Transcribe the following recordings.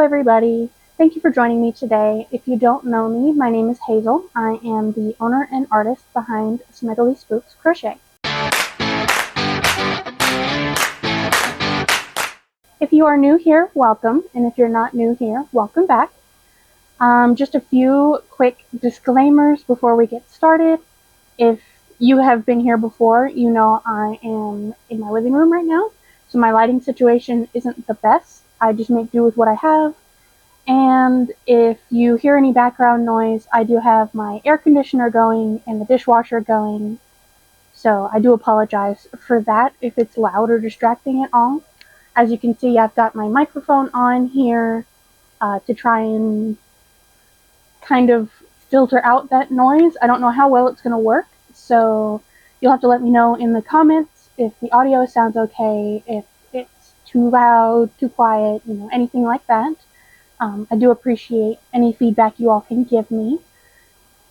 everybody. Thank you for joining me today. If you don't know me, my name is Hazel. I am the owner and artist behind Smiggly Spooks Crochet. If you are new here, welcome, and if you're not new here, welcome back. Just a few quick disclaimers before we get started. If you have been here before, you know I am in my living room right now, so my lighting situation isn't the best. I just make do with what I have. And if you hear any background noise, I do have my air conditioner going and the dishwasher going. So I do apologize for that if it's loud or distracting at all. As you can see, I've got my microphone on here to try and kind of filter out that noise. I don't know how well it's going to work, so you'll have to let me know in the comments if the audio sounds okay, if it's too loud, too quiet, anything like that. I do appreciate any feedback you all can give me.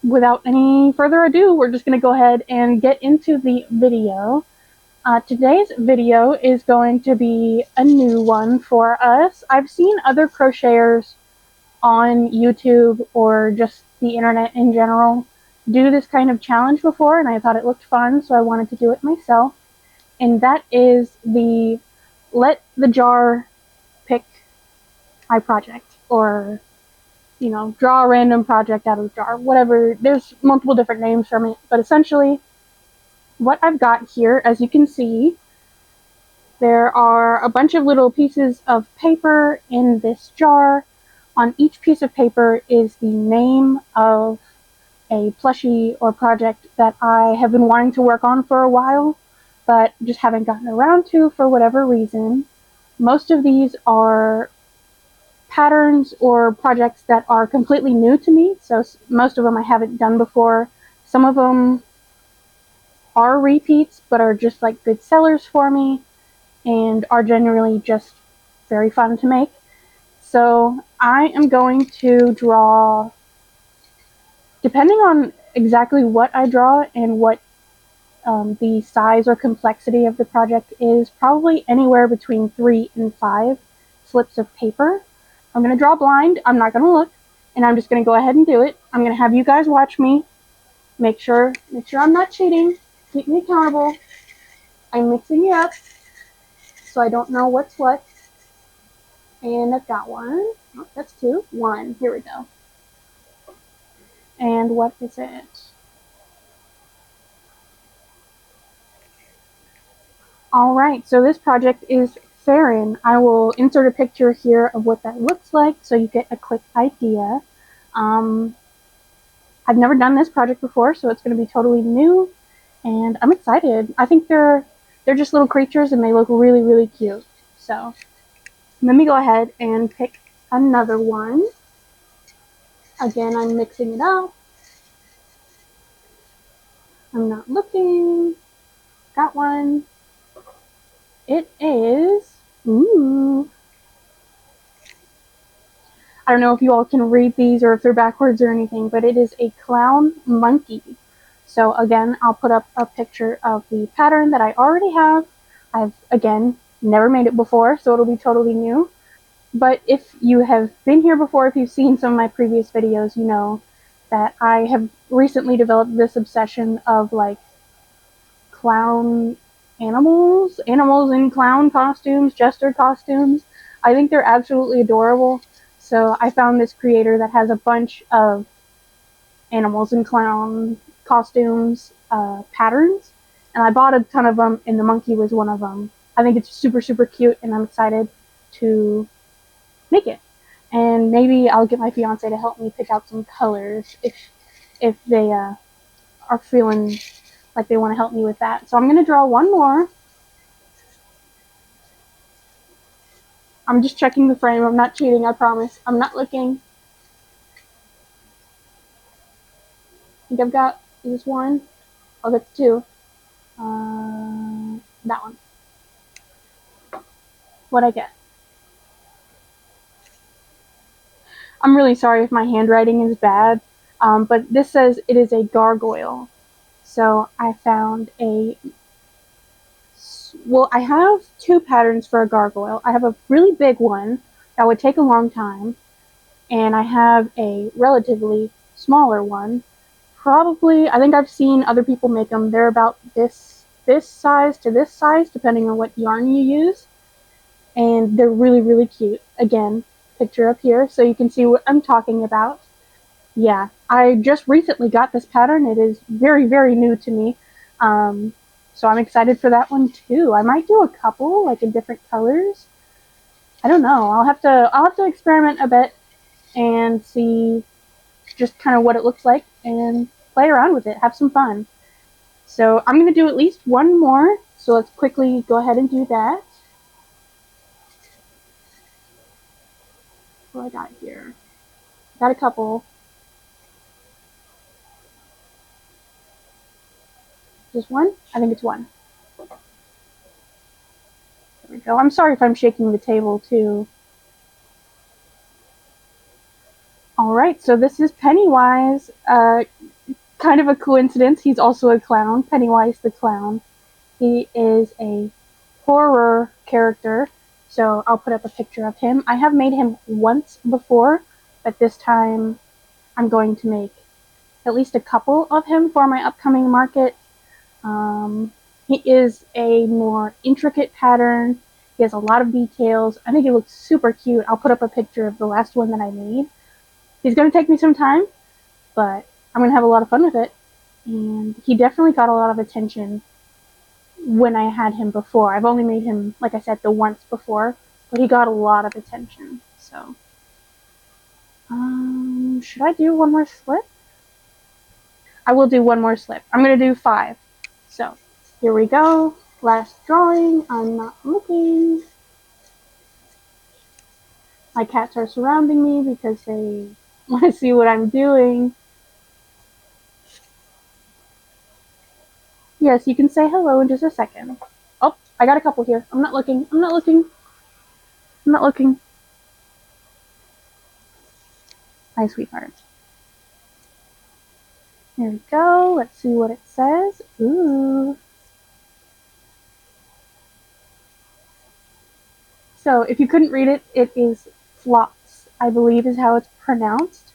Without any further ado, we're just going to go ahead and get into the video. Today's video is going to be a new one for us. I've seen other crocheters on YouTube or just the internet in general do this kind of challenge before, and I thought it looked fun, so I wanted to do it myself. And that is the let the jar pick my project, or draw a random project out of the jar, whatever. There's multiple different names for it, but essentially what I've got here, as you can see, there are a bunch of little pieces of paper in this jar. On each piece of paper is the name of a plushie or project that I have been wanting to work on for a while, but just haven't gotten around to for whatever reason. Most of these are patterns or projects that are completely new to me, so most of them I haven't done before. Some of them are repeats, but are just like good sellers for me and are generally just very fun to make. So I am going to draw, depending on exactly what I draw and what the size or complexity of the project is, probably anywhere between 3 and 5 slips of paper. I'm going to draw blind, I'm not going to look, and I'm just going to go ahead and do it. I'm going to have you guys watch me, make sure I'm not cheating, keep me accountable. I'm mixing it up, so I don't know what's what. And I've got one, oh, that's 2, 1, here we go. And what is it? Alright, so this project is Farren. I will insert a picture here of what that looks like so you get a quick idea. I've never done this project before, so it's going to be totally new, and I'm excited. I think they're just little creatures and they look really, really cute. So let me go ahead and pick another one. Again, I'm mixing it up. I'm not looking. Got one. It is, ooh. I don't know if you all can read these or if they're backwards or anything, but it is a clown monkey. So again, I'll put up a picture of the pattern that I already have. I've, again, never made it before, so it'll be totally new. But if you have been here before, if you've seen some of my previous videos, you know that I have recently developed this obsession of like clown animals in clown costumes, jester costumes. I think they're absolutely adorable. So I found this creator that has a bunch of animals in clown costumes patterns, and I bought a ton of them, and the monkey was one of them. I think it's super, super cute, and I'm excited to make it. And maybe I'll get my fiance to help me pick out some colors if they are feeling like they want to help me with that. So I'm going to draw one more. I'm just checking the frame. I'm not cheating, I promise. I'm not looking. I think I've got this one. Oh, that's 2. That one. What'd I get? I'm really sorry if my handwriting is bad, but this says it is a gargoyle. So I found I have 2 patterns for a gargoyle. I have a really big one, that would take a long time, and I have a relatively smaller one. Probably, I think I've seen other people make them. They're about this size to this size, depending on what yarn you use. And they're really, really cute. Again, picture up here so you can see what I'm talking about. Yeah, I just recently got this pattern. It is very, very new to me. So I'm excited for that one too. I might do a couple, like in different colors. I don't know. I'll have to experiment a bit and see just kind of what it looks like and play around with it, have some fun. So I'm going to do at least one more, so let's quickly go ahead and do that. What do I got here? Got a couple. Just one? I think it's one. There we go. I'm sorry if I'm shaking the table too. Alright, so this is Pennywise. Kind of a coincidence, he's also a clown. Pennywise the clown. He is a horror character, so I'll put up a picture of him. I have made him once before, but this time I'm going to make at least a couple of him for my upcoming market. He is a more intricate pattern. He has a lot of details. I think he looks super cute. I'll put up a picture of the last one that I made. He's going to take me some time, but I'm going to have a lot of fun with it. And he definitely got a lot of attention when I had him before. I've only made him, like I said, the once before, but he got a lot of attention. So, should I do one more slip? I will do one more slip. I'm going to do 5. So, here we go. Last drawing. I'm not looking. My cats are surrounding me because they want to see what I'm doing. Yes, you can say hello in just a second. Oh, I got a couple here. I'm not looking. I'm not looking. I'm not looking. Hi, sweetheart. There we go. Let's see what it says. Ooh. So, if you couldn't read it, it is Phlox, I believe is how it's pronounced.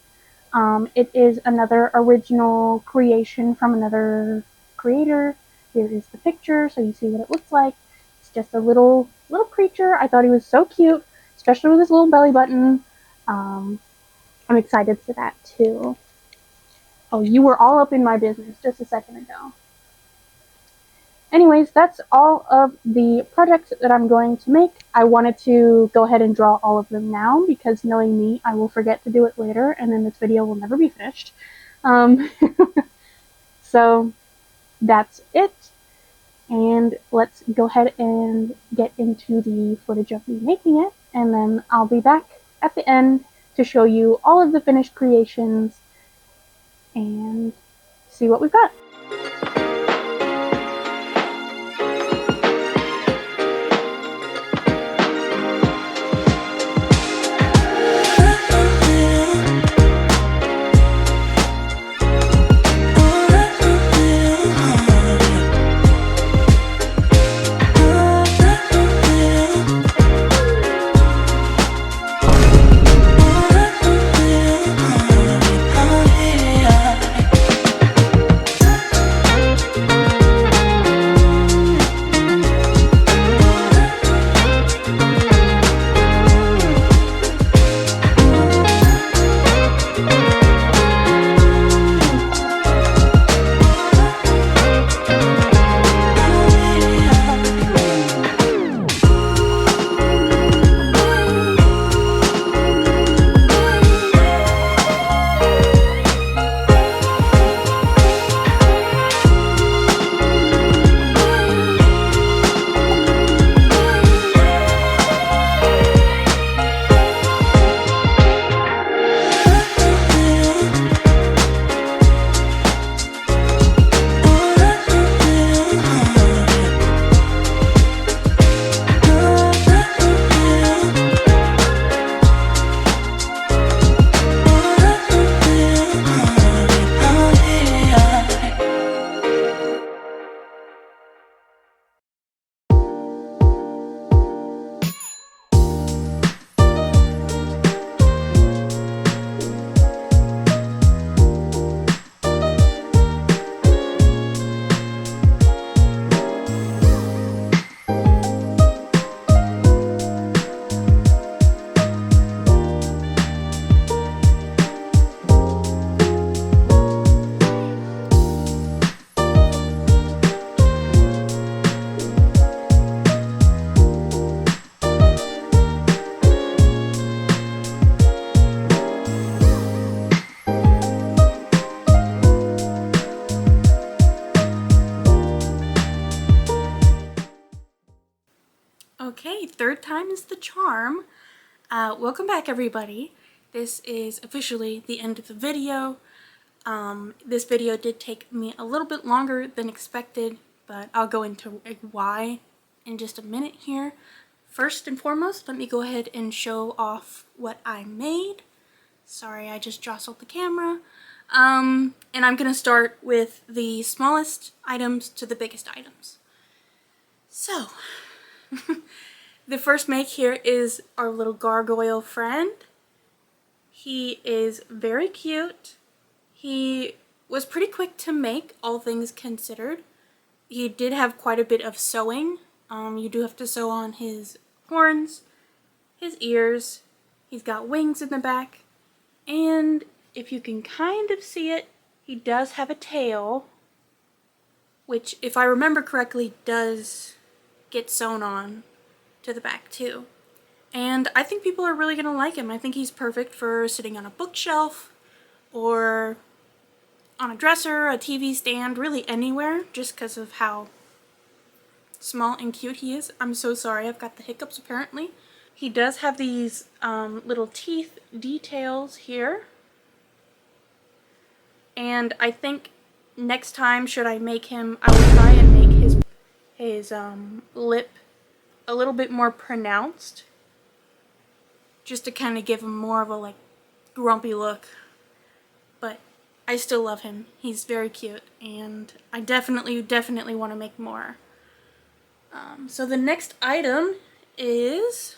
It is another original creation from another creator. Here is the picture, so you see what it looks like. It's just a little creature. I thought he was so cute, especially with his little belly button. I'm excited for that too. Oh, you were all up in my business just a second ago. Anyways, that's all of the projects that I'm going to make. I wanted to go ahead and draw all of them now because knowing me, I will forget to do it later and then this video will never be finished. So that's it. And let's go ahead and get into the footage of me making it. And then I'll be back at the end to show you all of the finished creations and see what we've got. third time is the charm. Welcome back, everybody. This is officially the end of the video. This video did take me a little bit longer than expected, but I'll go into why in just a minute here. First and foremost, let me go ahead and show off what I made. Sorry, I just jostled the camera. And I'm gonna start with the smallest items to the biggest items. So, the first make here is our little gargoyle friend. He is very cute. He was pretty quick to make, all things considered. He did have quite a bit of sewing. You do have to sew on his horns, his ears. He's got wings in the back. And if you can kind of see it, he does have a tail, which, if I remember correctly, does get sewn on to the back too. And I think people are really gonna like him. I think he's perfect for sitting on a bookshelf or on a dresser, a TV stand, really anywhere, just because of how small and cute he is. I'm so sorry, I've got the hiccups apparently. He does have these little teeth details here. And I think next time, should I make him, I will try and make his lip a little bit more pronounced, just to kind of give him more of a like grumpy look. But I still love him. He's very cute, and I definitely want to make more. So the next item is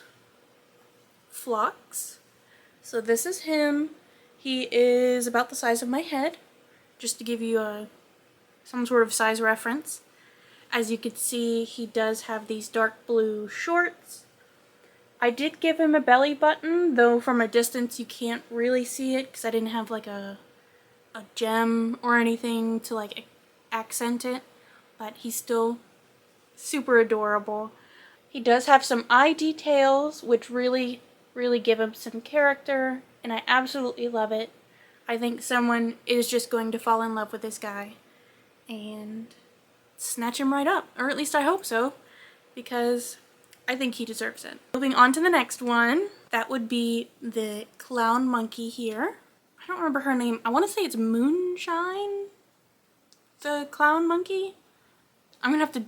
Phlox. So this is him. He is about the size of my head, just to give you some sort of size reference. As you can see, he does have these dark blue shorts. I did give him a belly button, though from a distance you can't really see it because I didn't have like a gem or anything to like accent it, but he's still super adorable. He does have some eye details, which really give him some character, and I absolutely love it. I think someone is just going to fall in love with this guy and snatch him right up, or at least I hope so, because I think he deserves it. Moving on to the next one, that would be the clown monkey here. I don't remember her name. I want to say it's Moonshine, the clown monkey. I'm gonna have to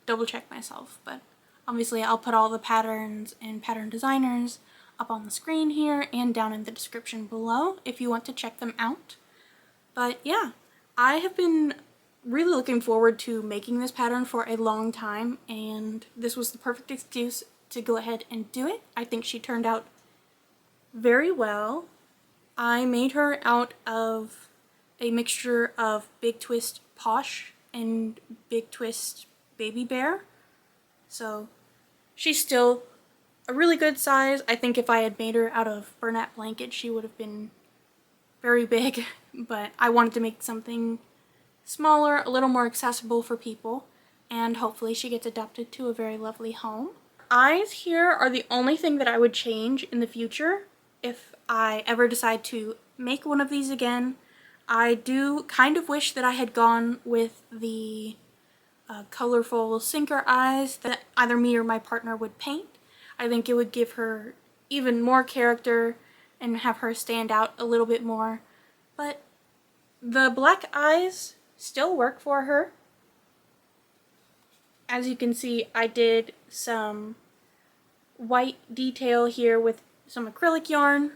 double check myself, but obviously I'll put all the patterns and pattern designers up on the screen here and down in the description below if you want to check them out. But yeah, I have been really looking forward to making this pattern for a long time, and this was the perfect excuse to go ahead and do it. I think she turned out very well. I made her out of a mixture of Big Twist Posh and Big Twist Baby Bear. So she's still a really good size. I think if I had made her out of Bernat Blanket, she would have been very big, but I wanted to make something smaller, a little more accessible for people, and hopefully she gets adopted to a very lovely home. Eyes here are the only thing that I would change in the future if I ever decide to make one of these again. I do kind of wish that I had gone with the colorful sinker eyes that either me or my partner would paint. I think it would give her even more character and have her stand out a little bit more. But the black eyes still work for her. As you can see, I did some white detail here with some acrylic yarn.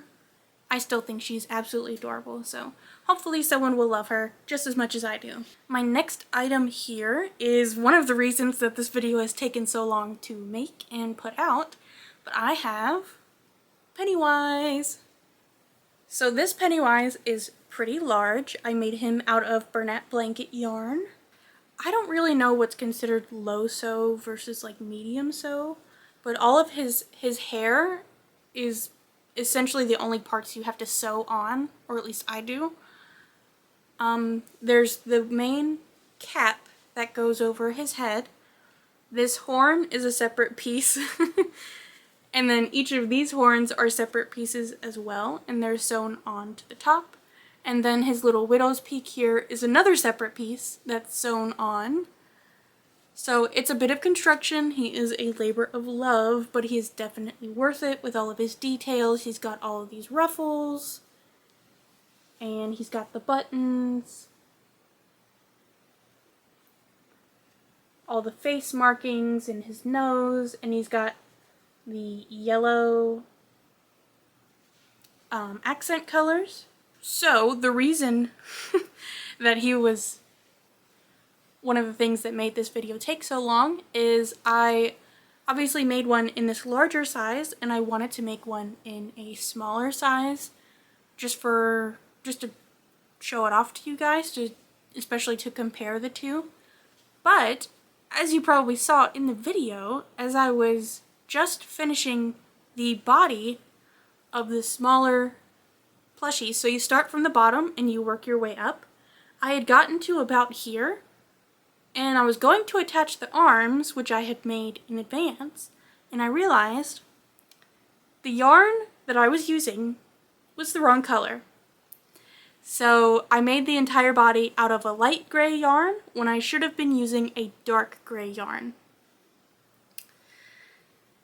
I still think she's absolutely adorable, so hopefully someone will love her just as much as I do. My next item here is one of the reasons that this video has taken so long to make and put out, but I have Pennywise. So this Pennywise is pretty large. I made him out of Bernat Blanket yarn. I don't really know what's considered low sew versus like medium sew, but all of his hair is essentially the only parts you have to sew on, or at least I do. There's the main cap that goes over his head. This horn is a separate piece. And then each of these horns are separate pieces as well, and they're sewn on to the top. And then his little widow's peak here is another separate piece that's sewn on. So it's a bit of construction. He is a labor of love, but he is definitely worth it with all of his details. He's got all of these ruffles, and he's got the buttons, all the face markings in his nose, and he's got the yellow accent colors. So the reason that he was one of the things that made this video take so long is I obviously made one in this larger size, and I wanted to make one in a smaller size just to show it off to you guys, especially to compare the two. But as you probably saw in the video, as I was just finishing the body of the smaller plushie, so you start from the bottom and you work your way up, I had gotten to about here, and I was going to attach the arms, which I had made in advance, and I realized the yarn that I was using was the wrong color. So I made the entire body out of a light gray yarn when I should have been using a dark gray yarn.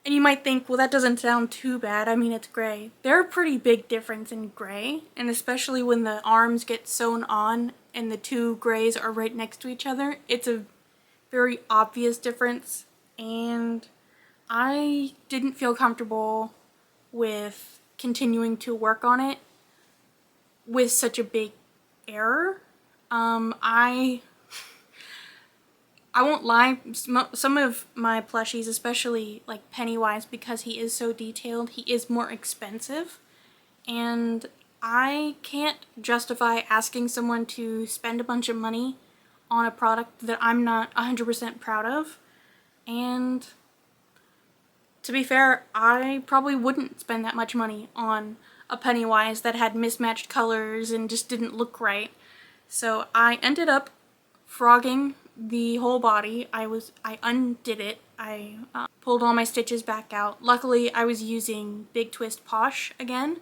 And you might think, well, that doesn't sound too bad. I mean, it's gray. There's a pretty big difference in gray, and especially when the arms get sewn on and the two grays are right next to each other, it's a very obvious difference, and I didn't feel comfortable with continuing to work on it with such a big error. I won't lie, some of my plushies, especially like Pennywise, because he is so detailed, he is more expensive, and I can't justify asking someone to spend a bunch of money on a product that I'm not 100% proud of. And to be fair, I probably wouldn't spend that much money on a Pennywise that had mismatched colors and just didn't look right. So I ended up frogging the whole body. I undid it. I pulled all my stitches back out. Luckily, I was using Big Twist Posh again,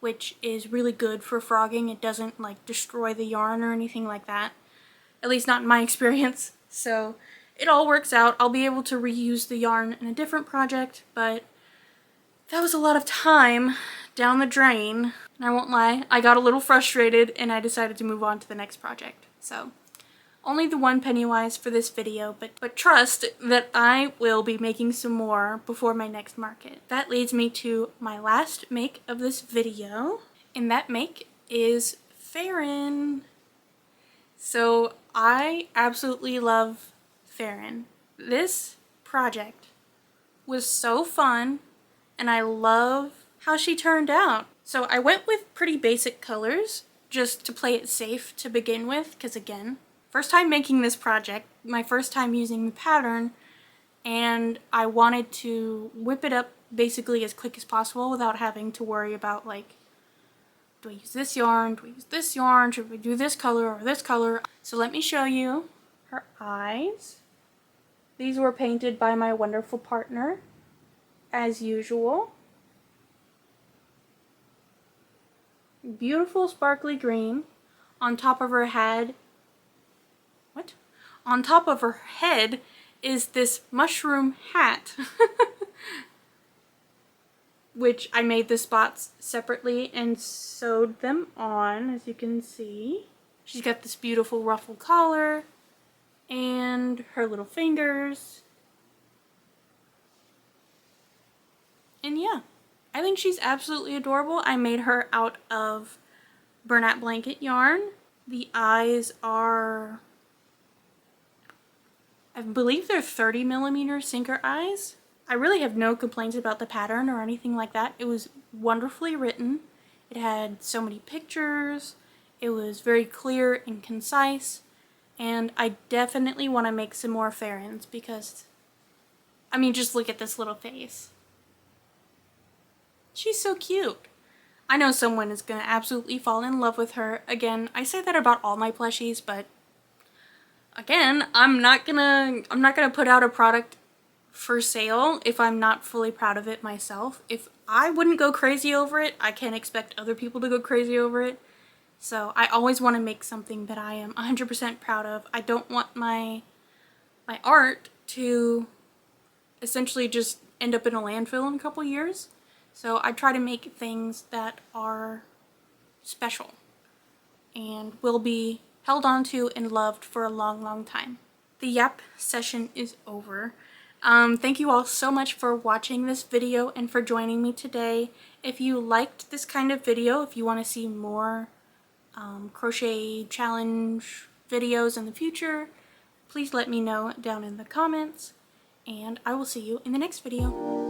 which is really good for frogging. It doesn't like destroy the yarn or anything like that. At least not in my experience. So it all works out. I'll be able to reuse the yarn in a different project, but that was a lot of time down the drain. And I won't lie, I got a little frustrated and I decided to move on to the next project. So only the one Pennywise for this video, but trust that I will be making some more before my next market. That leads me to my last make of this video, and that make is Farren. So I absolutely love Farren. This project was so fun, and I love how she turned out. So I went with pretty basic colors just to play it safe to begin with, because again, first time making this project, my first time using the pattern, and I wanted to whip it up basically as quick as possible without having to worry about like, do I use this yarn? Do I use this yarn? Should we do this color or this color? So let me show you her eyes. These were painted by my wonderful partner, as usual. Beautiful sparkly green. On top of her head, on top of her head is this mushroom hat, which I made the spots separately and sewed them on, as you can see. She's got this beautiful ruffle collar and her little fingers. And yeah, I think she's absolutely adorable. I made her out of burlap blanket yarn. The eyes are, I believe they're 30mm sinker eyes. I really have no complaints about the pattern or anything like that. It was wonderfully written. It had so many pictures. It was very clear and concise. And I definitely want to make some more Farrens because, I mean, just look at this little face. She's so cute. I know someone is going to absolutely fall in love with her. Again, I say that about all my plushies, but again, I'm not gonna put out a product for sale if I'm not fully proud of it myself. If I wouldn't go crazy over it, I can't expect other people to go crazy over it. So I always want to make something that I am 100% proud of. I don't want my art to essentially just end up in a landfill in a couple years. So I try to make things that are special and will be held onto and loved for a long, long time. The yap session is over. Thank you all so much for watching this video and for joining me today. If you liked this kind of video, if you want to see more crochet challenge videos in the future, please let me know down in the comments, and I will see you in the next video.